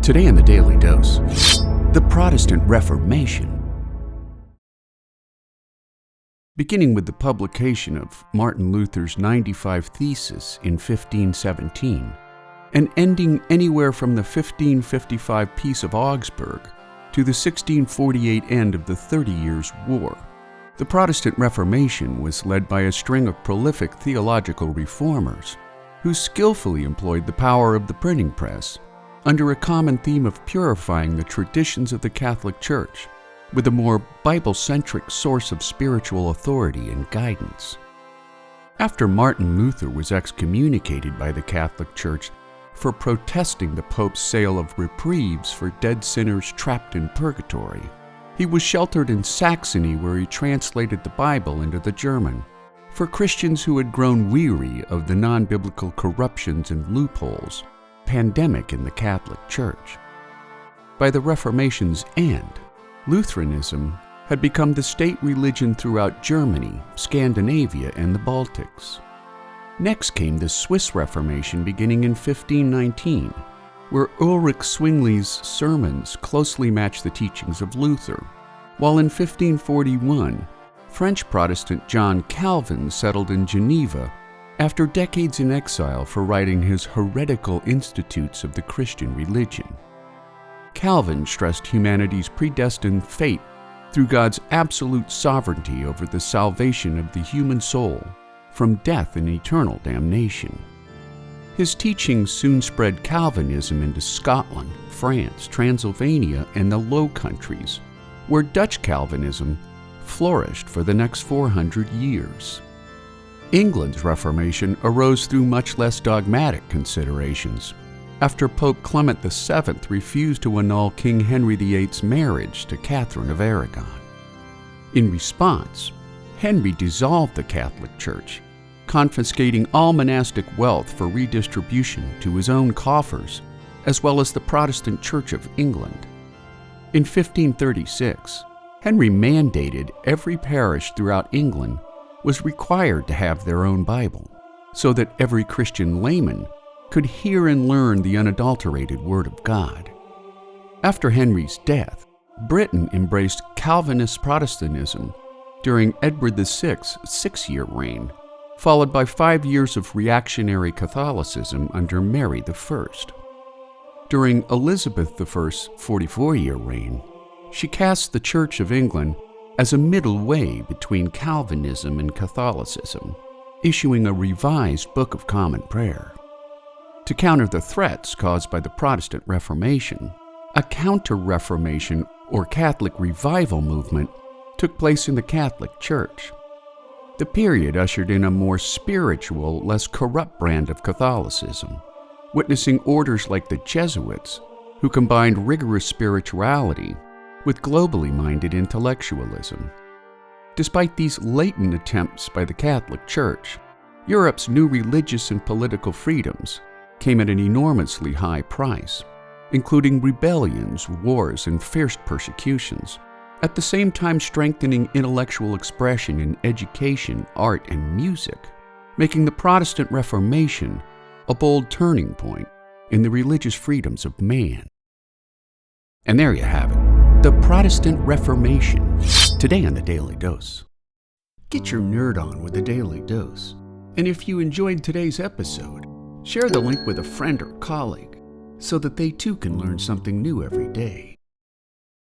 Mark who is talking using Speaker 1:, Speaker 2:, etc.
Speaker 1: Today in the Daily Dose, the Protestant Reformation. Beginning with the publication of Martin Luther's 95 Theses in 1517, and ending anywhere from the 1555 Peace of Augsburg to the 1648 end of the 30 Years' War, the Protestant Reformation was led by a string of prolific theological reformers who skillfully employed the power of the printing press under a common theme of purifying the traditions of the Catholic Church with a more bible-centric source of spiritual authority and guidance. After Martin Luther was excommunicated by the Catholic Church for protesting the Pope's sale of reprieves for dead sinners trapped in purgatory, he was sheltered in Saxony, where he translated the Bible into the German for Christians who had grown weary of the non-biblical corruptions and loopholes pandemic in the Catholic Church. By the Reformation's end, Lutheranism had become the state religion throughout Germany, Scandinavia, and the Baltics. Next came the Swiss Reformation beginning in 1519, where Ulrich Zwingli's sermons closely matched the teachings of Luther, while in 1541, French Protestant John Calvin settled in Geneva after decades in exile for writing his heretical Institutes of the Christian Religion. Calvin stressed humanity's predestined fate through God's absolute sovereignty over the salvation of the human soul from death and eternal damnation. His teachings soon spread Calvinism into Scotland, France, Transylvania, and the Low Countries, where Dutch Calvinism flourished for the next 400 years. England's Reformation arose through much less dogmatic considerations, after Pope Clement VII refused to annul King Henry VIII's marriage to Catherine of Aragon. In response, Henry dissolved the Catholic Church, confiscating all monastic wealth for redistribution to his own coffers, as well as the Protestant Church of England. In 1536, Henry mandated every parish throughout England was required to have their own Bible, so that every Christian layman could hear and learn the unadulterated Word of God. After Henry's death, Britain embraced Calvinist Protestantism during Edward VI's 6-year reign, followed by 5 years of reactionary Catholicism under Mary I. During Elizabeth I's 44-year reign, she cast the Church of England as a middle way between Calvinism and Catholicism, issuing a revised Book of Common Prayer. To counter the threats caused by the Protestant Reformation, a counter-Reformation or Catholic revival movement took place in the Catholic Church. The period ushered in a more spiritual, less corrupt brand of Catholicism, witnessing orders like the Jesuits, who combined rigorous spirituality with globally minded intellectualism. Despite these latent attempts by the Catholic Church, Europe's new religious and political freedoms came at an enormously high price, including rebellions, wars, and fierce persecutions, at the same time strengthening intellectual expression in education, art, and music, making the Protestant Reformation a bold turning point in the religious freedoms of man. And there you have it, the Protestant Reformation, today on the Daily Dose. Get your nerd on with the Daily Dose. And if you enjoyed today's episode, share the link with a friend or colleague so that they too can learn something new every day.